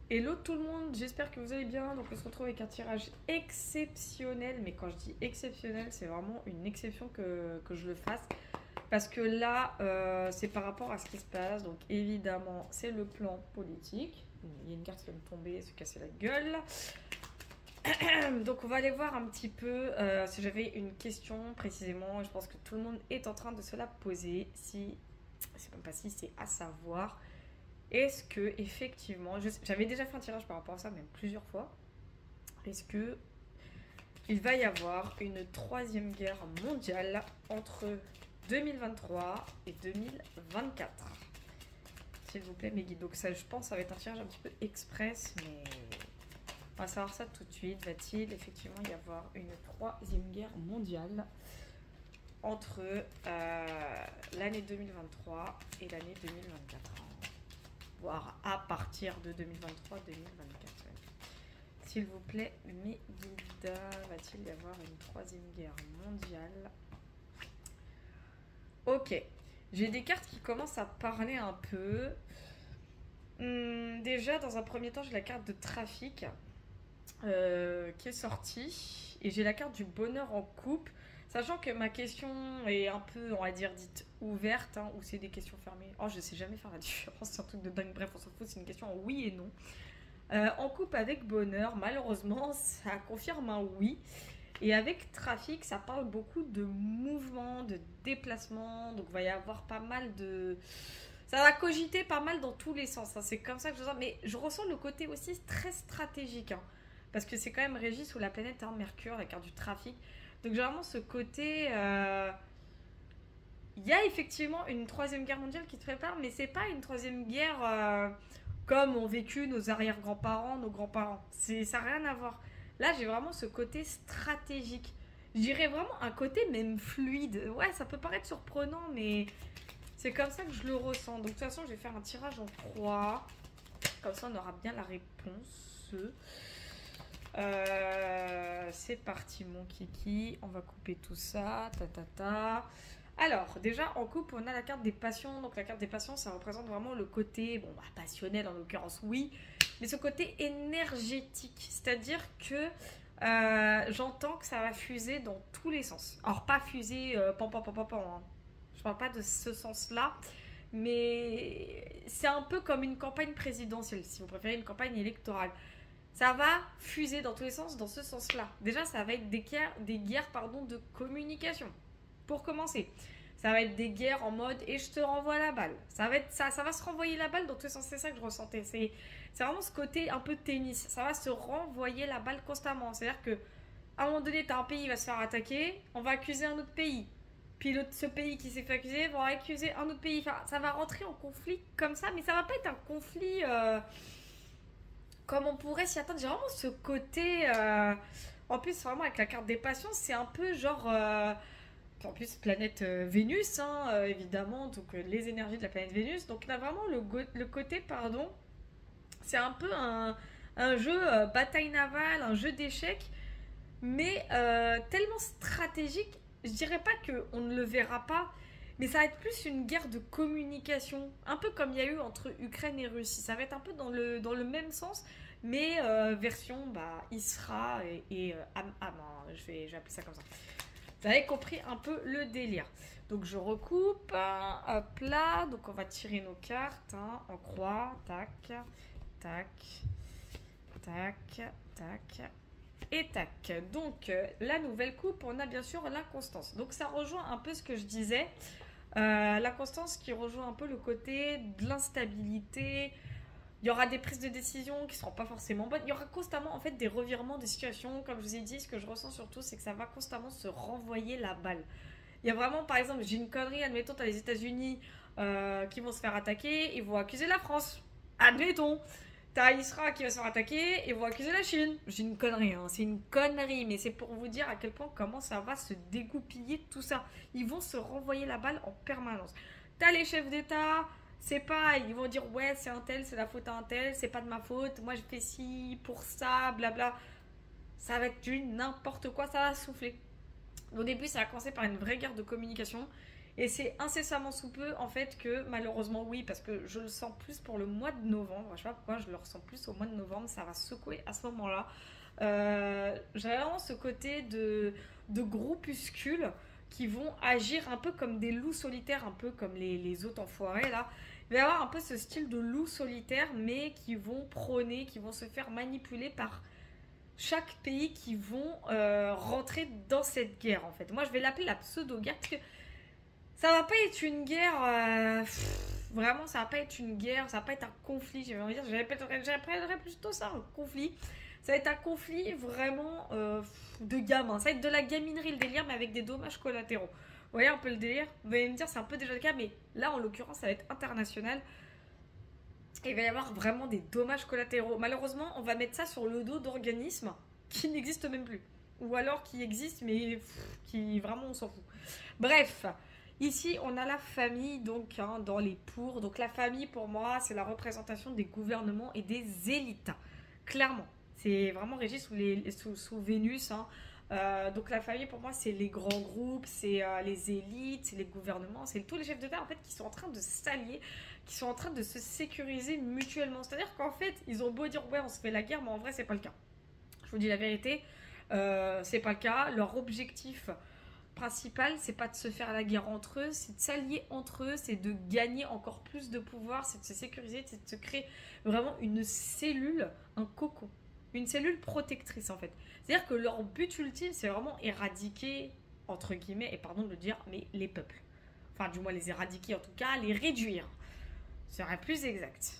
Hello tout le monde, j'espère que vous allez bien. Donc on se retrouve avec un tirage exceptionnel. Mais quand je dis exceptionnel, c'est vraiment une exception que je le fasse. Parce que là, c'est par rapport à ce qui se passe. Donc évidemment, c'est le plan politique. Il y a une carte qui va me tomber, se casser la gueule. Donc on va aller voir un petit peu si j'avais une question précisément. Je pense que tout le monde est en train de se la poser. Si, c'est même pas si, c'est à savoir. Est-ce que effectivement, j'avais déjà fait un tirage par rapport à ça, même plusieurs fois. Est-ce que il va y avoir une troisième guerre mondiale entre 2023 et 2024? S'il vous plaît, mes guides. Donc ça, je pense, ça va être un tirage un petit peu express, mais on va savoir ça tout de suite. Va-t-il effectivement y avoir une troisième guerre mondiale entre l'année 2023 et l'année 2024? Voire à partir de 2023-2024. S'il vous plaît, mes guides, va-t-il y avoir une troisième guerre mondiale? Ok, j'ai des cartes qui commencent à parler un peu. Déjà, dans un premier temps, j'ai la carte de trafic qui est sortie. Et j'ai la carte du bonheur en couple. Sachant que ma question est un peu, on va dire, dite ouverte, hein, ou c'est des questions fermées. Oh, je sais jamais faire la différence, c'est un truc de dingue. Bref, on s'en fout, c'est une question en oui et non. En couple avec bonheur, malheureusement, ça confirme un oui. Et avec trafic, ça parle beaucoup de mouvement, de déplacement. Donc, il va y avoir pas mal de. Ça va cogiter pas mal dans tous les sens, hein. C'est comme ça que je sens. Mais je ressens le côté aussi très stratégique, hein, parce que c'est quand même régi sous la planète, hein, Mercure, la carte du trafic. Donc généralement ce côté, il y a effectivement une troisième guerre mondiale qui se prépare, mais c'est pas une troisième guerre comme ont vécu nos arrière-grands-parents, nos grands-parents. Ça n'a rien à voir. Là j'ai vraiment ce côté stratégique. Je dirais vraiment un côté même fluide. Ouais, ça peut paraître surprenant, mais c'est comme ça que je le ressens. Donc de toute façon je vais faire un tirage en 3. Comme ça on aura bien la réponse. C'est parti mon kiki, on va couper tout ça, Alors déjà en couple on a la carte des passions, donc la carte des passions ça représente vraiment le côté, bon bah, passionnel en l'occurrence oui, mais ce côté énergétique, c'est-à-dire que j'entends que ça va fuser dans tous les sens. Alors pas fuser pan pan pan pan pan, hein. Je parle pas de ce sens-là, mais c'est un peu comme une campagne présidentielle, si vous préférez une campagne électorale. Ça va fuser dans tous les sens dans ce sens-là. Déjà, ça va être des guerres pardon, de communication. Pour commencer, ça va être des guerres en mode et je te renvoie la balle. Ça va se renvoyer la balle dans tous les sens. C'est ça que je ressentais. C'est vraiment ce côté un peu tennis. Ça va se renvoyer la balle constamment. C'est-à-dire que à un moment donné, t'as un pays qui va se faire attaquer, on va accuser un autre pays. Puis ce pays qui s'est fait accuser va accuser un autre pays. Enfin, ça va rentrer en conflit comme ça, mais ça va pas être un conflit comme on pourrait s'y attendre. J'ai vraiment ce côté. En plus, vraiment, avec la carte des passions, c'est un peu genre. En plus, planète Vénus, hein, évidemment, donc les énergies de la planète Vénus. Donc, là, vraiment, le côté, pardon, c'est un peu un jeu bataille navale, un jeu d'échecs, mais tellement stratégique. Je dirais pas qu'on ne le verra pas, mais ça va être plus une guerre de communication, un peu comme il y a eu entre Ukraine et Russie. Ça va être un peu dans le même sens, mais version bah, Isra et je vais appeler ça comme ça. Vous avez compris un peu le délire. Donc je recoupe, hop là, donc on va tirer nos cartes, hein, en croix, tac, tac, tac, tac, et tac. Donc la nouvelle coupe, on a bien sûr l'inconstance. Donc ça rejoint un peu ce que je disais. La constance qui rejoint un peu le côté de l'instabilité. Il y aura des prises de décision qui ne seront pas forcément bonnes. Il y aura constamment en fait des revirements des situations. Comme je vous ai dit, ce que je ressens surtout, c'est que ça va constamment se renvoyer la balle. Il y a vraiment, par exemple, j'ai une connerie, admettons, tu as les États-Unis qui vont se faire attaquer, ils vont accuser la France. Admettons. T'as Israël qui va se faire attaquer et vont accuser la Chine. J'ai une connerie, hein. C'est une connerie, mais c'est pour vous dire à quel point comment ça va se dégoupiller tout ça. Ils vont se renvoyer la balle en permanence. T'as les chefs d'État, c'est pas, ils vont dire ouais c'est un tel, c'est la faute à un tel, c'est pas de ma faute, moi je fais ci pour ça, blabla. Ça va être du n'importe quoi, ça va souffler. Au début ça va commencer par une vraie guerre de communication Et c'est incessamment sous peu, en fait, que malheureusement, oui, parce que je le sens plus pour le mois de novembre. Je sais pas pourquoi je le ressens plus au mois de novembre. Ça va secouer à ce moment-là. J'ai vraiment ce côté de groupuscules qui vont agir un peu comme des loups solitaires, un peu comme les autres enfoirés, là. Il va y avoir un peu ce style de loup solitaire, mais qui vont prôner, qui vont se faire manipuler par chaque pays qui vont rentrer dans cette guerre, en fait. Moi, je vais l'appeler la pseudo-guerre, parce que ça va pas être une guerre. Vraiment, ça va pas être une guerre, ça va pas être un conflit. J'appellerais plutôt ça un conflit. Ça va être un conflit vraiment de gamins. Ça va être de la gaminerie, le délire, mais avec des dommages collatéraux. Vous voyez un peu le délire? Vous allez me dire, c'est un peu déjà le cas, mais là, en l'occurrence, ça va être international. Et il va y avoir vraiment des dommages collatéraux. Malheureusement, on va mettre ça sur le dos d'organismes qui n'existent même plus. Ou alors qui existent, mais qui vraiment, on s'en fout. Bref. Ici, on a la famille, donc, hein, dans les pour. Donc, la famille, pour moi, c'est la représentation des gouvernements et des élites. Clairement. C'est vraiment régi sous Vénus. Hein. Donc, la famille, pour moi, c'est les grands groupes, c'est les élites, c'est les gouvernements, c'est tous les chefs d'État, en fait, qui sont en train de s'allier, qui sont en train de se sécuriser mutuellement. C'est-à-dire qu'en fait, ils ont beau dire, ouais, on se fait la guerre, mais en vrai, c'est pas le cas. Je vous dis la vérité, c'est pas le cas. Leur objectif principal, c'est pas de se faire la guerre entre eux, c'est de s'allier entre eux, c'est de gagner encore plus de pouvoir, c'est de se sécuriser, c'est de se créer vraiment une cellule, un cocon, une cellule protectrice en fait. C'est-à-dire que leur but ultime, c'est vraiment éradiquer, entre guillemets, et pardon de le dire, mais les peuples. Enfin, du moins les éradiquer en tout cas, les réduire. Ce serait plus exact.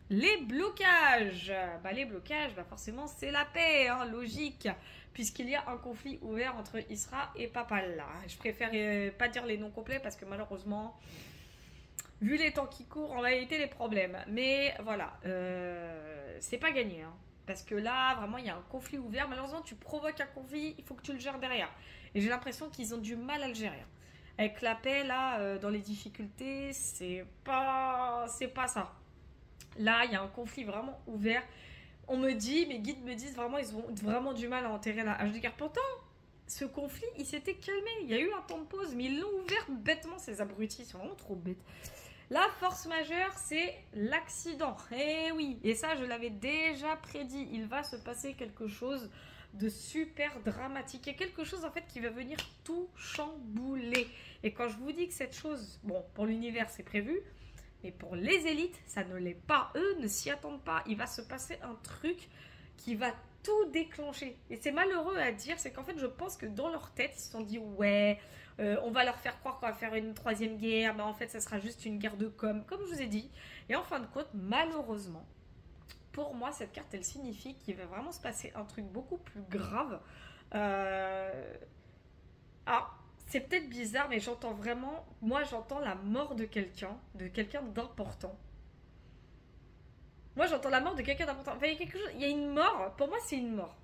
Les blocages. Les blocages, forcément, c'est la paix, hein, logique. Puisqu'il y a un conflit ouvert entre Isra et Papal. Je préfère pas dire les noms complets parce que malheureusement, vu les temps qui courent, on va éviter les problèmes. Mais voilà, c'est pas gagné. Hein, parce que là, vraiment, il y a un conflit ouvert. Malheureusement, tu provoques un conflit, il faut que tu le gères derrière. Et j'ai l'impression qu'ils ont du mal à le gérer. Avec la paix, là, dans les difficultés, c'est pas ça. Là, il y a un conflit vraiment ouvert. On me dit, mes guides me disent vraiment, ils ont vraiment du mal à enterrer la hache de guerre. Pourtant, ce conflit, il s'était calmé. Il y a eu un temps de pause, mais ils l'ont ouvert bêtement, ces abrutis. Ils sont vraiment trop bêtes. La force majeure, c'est l'accident. Eh oui, et ça, je l'avais déjà prédit. Il va se passer quelque chose de super dramatique. Il y a quelque chose, en fait, qui va venir tout chambouler. Et quand je vous dis que cette chose, bon, pour l'univers, c'est prévu, mais pour les élites, ça ne l'est pas. Eux ne s'y attendent pas. Il va se passer un truc qui va tout déclencher. Et c'est malheureux à dire, c'est qu'en fait, je pense que dans leur tête, ils se sont dit, ouais, on va leur faire croire qu'on va faire une troisième guerre. Mais en fait, ça sera juste une guerre de com, comme je vous ai dit. Et en fin de compte, malheureusement, pour moi, cette carte, elle signifie qu'il va vraiment se passer un truc beaucoup plus grave. C'est peut-être bizarre, mais j'entends vraiment, moi j'entends la mort de quelqu'un d'important. Moi j'entends la mort de quelqu'un d'important. Enfin, il y a une mort, pour moi c'est une mort.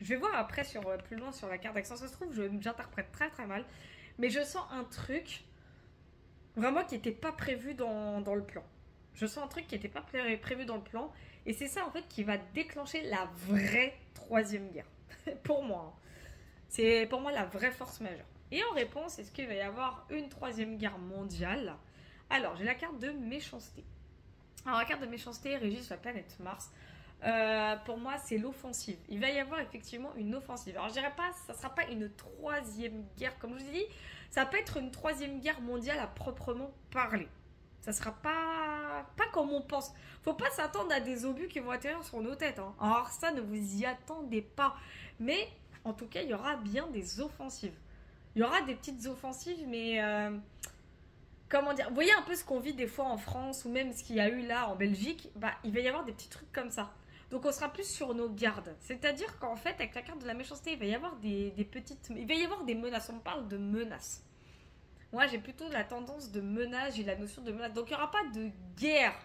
Je vais voir après plus loin sur la carte d'accent, ça se trouve, j'interprète très très mal. Mais je sens un truc vraiment qui n'était pas prévu dans le plan. Je sens un truc qui n'était pas prévu dans le plan. Et c'est ça en fait qui va déclencher la vraie troisième guerre. Pour moi. Hein. C'est pour moi la vraie force majeure. Et en réponse, est-ce qu'il va y avoir une troisième guerre mondiale? Alors, j'ai la carte de méchanceté. Alors, la carte de méchanceté régit sur la planète Mars. Pour moi, c'est l'offensive. Il va y avoir effectivement une offensive. Alors, je dirais pas, ça sera pas une troisième guerre, comme je vous ai dit. Ça peut être une troisième guerre mondiale à proprement parler. Ça sera pas comme on pense. Faut pas s'attendre à des obus qui vont atterrir sur nos têtes. Hein. Alors, ça, ne vous y attendez pas. Mais en tout cas, il y aura bien des offensives. Il y aura des petites offensives, mais comment dire? Vous voyez un peu ce qu'on vit des fois en France ou même ce qu'il y a eu là en Belgique. Il va y avoir des petits trucs comme ça. Donc on sera plus sur nos gardes. C'est-à-dire qu'en fait, avec la carte de la méchanceté, il va y avoir des petites... Il va y avoir des menaces. On parle de menaces. Moi, j'ai plutôt la tendance de menace, j'ai la notion de menace. Donc il n'y aura pas de guerre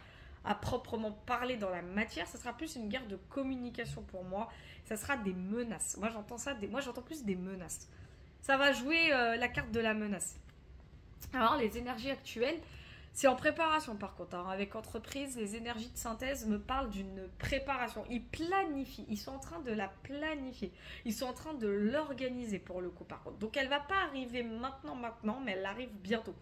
à proprement parler dans la matière, ça sera plus une guerre de communication pour moi. Ça sera des menaces. Moi j'entends plus des menaces. Ça va jouer la carte de la menace. Alors les énergies actuelles, C'est en préparation par contre, hein. Avec entreprise, les énergies de synthèse me parlent d'une préparation. Ils planifient, ils sont en train de la planifier. Ils sont en train de l'organiser pour le coup par contre. Donc elle va pas arriver maintenant, mais elle arrive bientôt.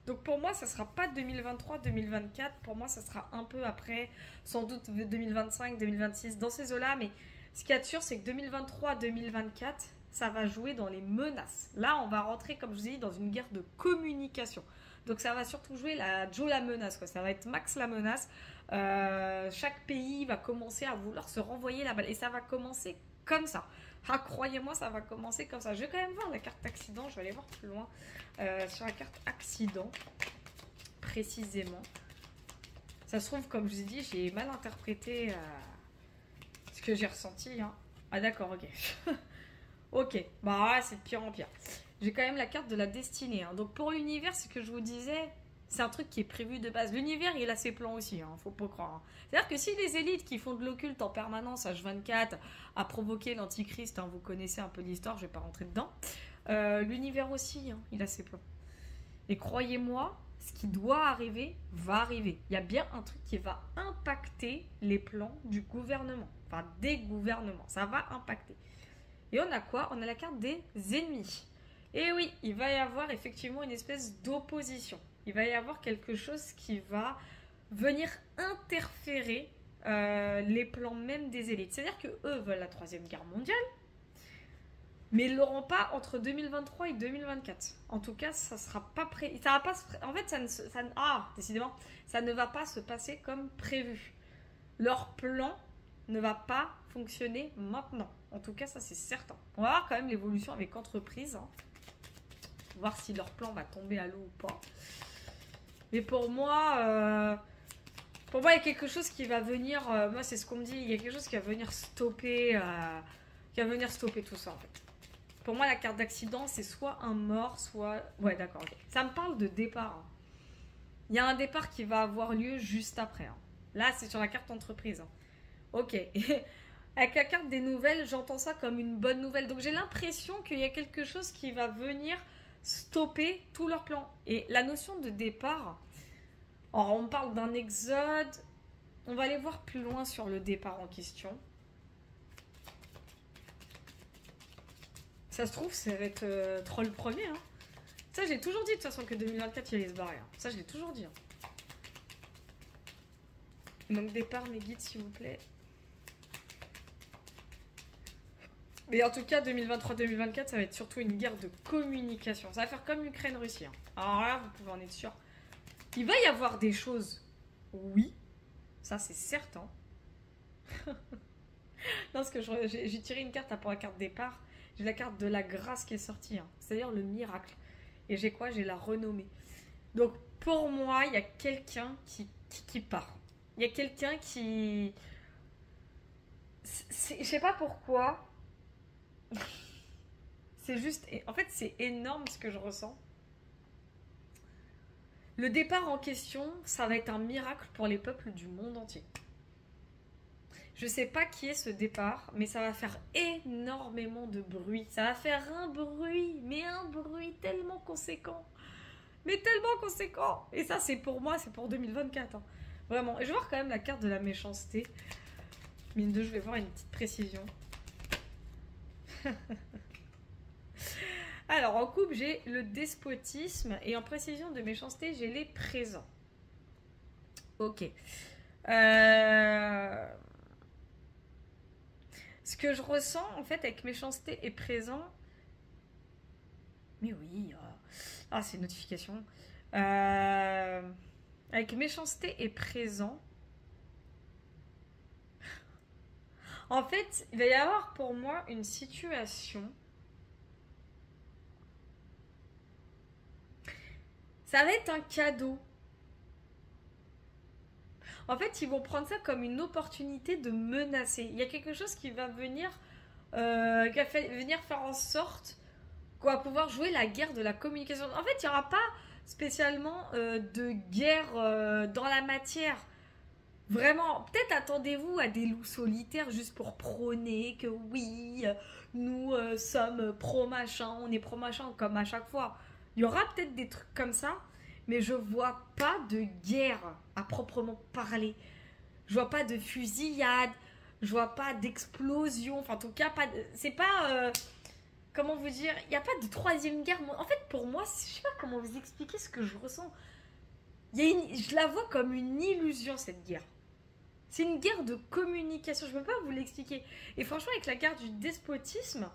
Donc pour moi, ça sera pas 2023-2024. Pour moi, ça sera un peu après, sans doute 2025-2026, dans ces eaux-là. Mais ce qu'il y a de sûr, c'est que 2023-2024, ça va jouer dans les menaces. Là, on va rentrer, comme je vous ai dit, dans une guerre de communication. Donc ça va surtout jouer la menace, quoi. Ça va être max la menace. Chaque pays va commencer à vouloir se renvoyer la balle. Et ça va commencer comme ça. Ah, croyez-moi, ça va commencer comme ça. Je vais quand même voir la carte accident. Je vais aller voir plus loin. Sur la carte accident, précisément. Ça se trouve, comme je vous ai dit, j'ai mal interprété ce que j'ai ressenti. Hein. Ah d'accord, ok. Ok, bah c'est de pire en pire. J'ai quand même la carte de la destinée. Hein. Donc pour l'univers, ce que je vous disais, c'est un truc qui est prévu de base. L'univers, il a ses plans aussi, hein, faut pas croire. Hein. C'est-à-dire que si les élites qui font de l'occulte en permanence, H24, a provoqué l'antichrist, hein, vous connaissez un peu l'histoire, je vais pas rentrer dedans, l'univers aussi, hein, il a ses plans. Et croyez-moi, ce qui doit arriver, va arriver. Il y a bien un truc qui va impacter les plans du gouvernement. Enfin, des gouvernements. Ça va impacter. Et on a quoi? On a la carte des ennemis. Et oui, il va y avoir effectivement une espèce d'opposition. Il va y avoir quelque chose qui va venir interférer les plans même des élites. C'est-à-dire qu'eux veulent la Troisième Guerre mondiale, mais ils ne l'auront pas entre 2023 et 2024. En tout cas, ça sera pas prêt. Ça va pas en fait, décidément, ça ne va pas se passer comme prévu. Leur plan ne va pas fonctionner maintenant. En tout cas, ça c'est certain. On va voir quand même l'évolution avec entreprise. Hein. Voir si leur plan va tomber à l'eau ou pas. Mais pour moi, il y a quelque chose qui va venir. Moi, c'est ce qu'on me dit. Il y a quelque chose qui va venir stopper, tout ça en fait. Pour moi, la carte d'accident, c'est soit un mort, soit. Ouais, d'accord. Okay. Ça me parle de départ. Hein. Il y a un départ qui va avoir lieu juste après. Hein. Là, c'est sur la carte entreprise. Hein. Ok. Avec la carte des nouvelles, j'entends ça comme une bonne nouvelle. Donc j'ai l'impression qu'il y a quelque chose qui va venir stopper tout leur plan. Et la notion de départ, alors on parle d'un exode, on va aller voir plus loin sur le départ en question. Ça se trouve, ça va être Troll premier. Hein. Ça, j'ai toujours dit de toute façon que 2024 il allait se barrer. Hein. Ça, je l'ai toujours dit. Hein. Donc départ, mes guides, s'il vous plaît. Mais en tout cas, 2023-2024, ça va être surtout une guerre de communication. Ça va faire comme Ukraine-Russie. Hein. Alors là, vous pouvez en être sûr. Il va y avoir des choses, oui. Ça, c'est certain. Non, parce que j'ai tiré une carte pour la carte départ. J'ai la carte de la grâce qui est sortie. Hein. C'est-à-dire le miracle. Et j'ai quoi? J'ai la renommée. Donc, pour moi, il y a quelqu'un qui part. Il y a quelqu'un qui... Je sais pas pourquoi... C'est juste... En fait, c'est énorme ce que je ressens. Le départ en question, ça va être un miracle pour les peuples du monde entier. Je sais pas qui est ce départ, mais ça va faire énormément de bruit. Ça va faire un bruit, mais un bruit tellement conséquent. Mais tellement conséquent. Et ça, c'est pour moi, c'est pour 2024. Hein. Vraiment. Et je vais voir quand même la carte de la méchanceté. Mine de, je vais voir une petite précision. Alors, en couple, j'ai le despotisme. Et en précision de méchanceté, j'ai les présents. Ok. Ce que je ressens, en fait, avec méchanceté et présent... Mais oui... Ah, c'est une notification. Avec méchanceté et présent... En fait, il va y avoir pour moi une situation... Ça va être un cadeau. En fait, ils vont prendre ça comme une opportunité de menacer. Il y a quelque chose qui va venir, venir faire en sorte qu'on va pouvoir jouer la guerre de la communication. En fait, il n'y aura pas spécialement de guerre dans la matière. Vraiment, peut-être attendez-vous à des loups solitaires juste pour prôner que oui, nous sommes pro-machin, on est pro-machin comme à chaque fois. Il y aura peut-être des trucs comme ça, mais je vois pas de guerre à proprement parler. Je vois pas de fusillade, je vois pas d'explosion, enfin en tout cas pas c'est pas comment vous dire, il n'y a pas de troisième guerre. En fait pour moi, je sais pas comment vous expliquer ce que je ressens. Je la vois comme une illusion cette guerre. C'est une guerre de communication, je peux pas vous l'expliquer. Et franchement avec la guerre du despotisme,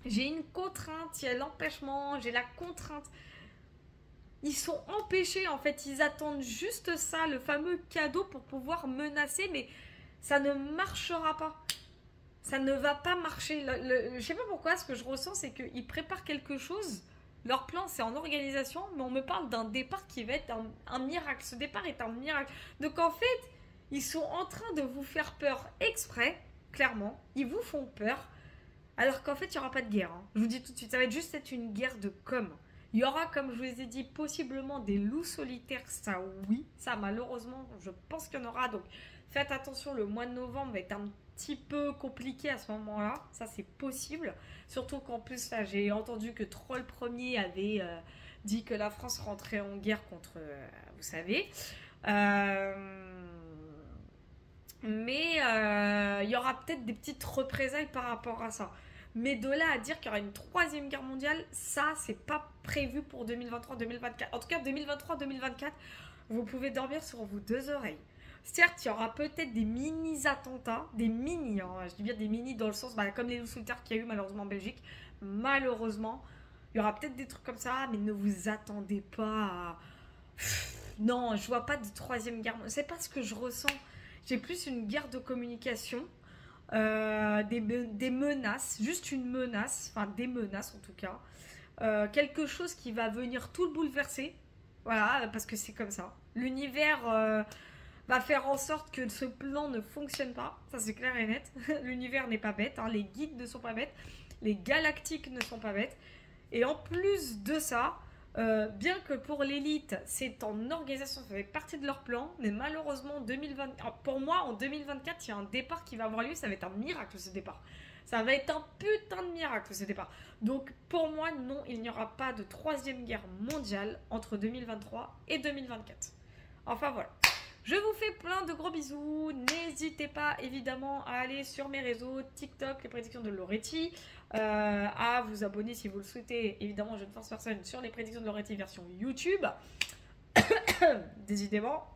j'ai une contrainte, il y a l'empêchement, j'ai la contrainte. Ils sont empêchés en fait, ils attendent juste ça, le fameux cadeau pour pouvoir menacer, mais ça ne marchera pas. Ça ne va pas marcher. Je sais pas pourquoi, ce que je ressens, c'est qu'ils préparent quelque chose. Leur plan, c'est en organisation, mais on me parle d'un départ qui va être un miracle. Ce départ est un miracle. Donc en fait, ils sont en train de vous faire peur exprès, clairement. Ils vous font peur, alors qu'en fait, il n'y aura pas de guerre. Hein. Je vous dis tout de suite, ça va être juste être une guerre de com'. Il y aura, comme je vous ai dit, possiblement des loups solitaires, ça oui. Ça, malheureusement, je pense qu'il y en aura. Donc, faites attention, le mois de novembre va être un petit peu compliqué à ce moment-là. Ça, c'est possible. Surtout qu'en plus, là, j'ai entendu que Troll Premier avait dit que la France rentrait en guerre contre, vous savez. Mais il y aura peut-être des petites représailles par rapport à ça. Mais de là à dire qu'il y aura une troisième guerre mondiale, ça, c'est pas prévu pour 2023-2024. En tout cas, 2023-2024, vous pouvez dormir sur vos deux oreilles. Certes, il y aura peut-être des mini-attentats, des mini, hein, je dis bien des mini dans le sens, comme les loups solitaires qu'il y a eu malheureusement en Belgique. Malheureusement, il y aura peut-être des trucs comme ça, mais ne vous attendez pas à... Non, je vois pas de troisième guerre mondiale. C'est pas ce que je ressens. J'ai plus une guerre de communication. Des menaces, juste une menace, enfin des menaces en tout cas, quelque chose qui va venir tout le bouleverser, voilà, parce que c'est comme ça. L'univers va faire en sorte que ce plan ne fonctionne pas, ça c'est clair et net. L'univers n'est pas bête, hein, les guides ne sont pas bêtes, les galactiques ne sont pas bêtes, et en plus de ça, bien que pour l'élite, c'est en organisation, ça fait partie de leur plan, mais malheureusement, pour moi, en 2024, il y a un départ qui va avoir lieu, ça va être un miracle ce départ. Ça va être un putain de miracle ce départ. Donc pour moi, non, il n'y aura pas de troisième guerre mondiale entre 2023 et 2024. Enfin voilà. Je vous fais plein de gros bisous. N'hésitez pas évidemment à aller sur mes réseaux TikTok, les prédictions de Loretti, à vous abonner si vous le souhaitez. Évidemment, je ne force personne sur les prédictions de Loretti version YouTube. Décidément.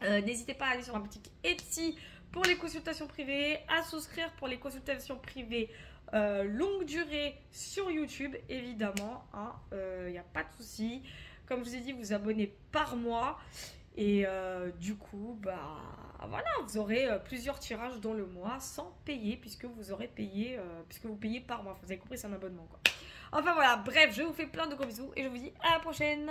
N'hésitez pas à aller sur ma boutique Etsy pour les consultations privées, à souscrire pour les consultations privées longue durée sur YouTube, évidemment. Il n'y a pas de souci. Comme je vous ai dit, vous abonnez par mois. Et du coup, voilà, vous aurez plusieurs tirages dans le mois sans payer, puisque vous aurez payé, puisque vous payez par mois. Vous avez compris, c'est un abonnement, quoi. Enfin voilà, bref, je vous fais plein de gros bisous et je vous dis à la prochaine.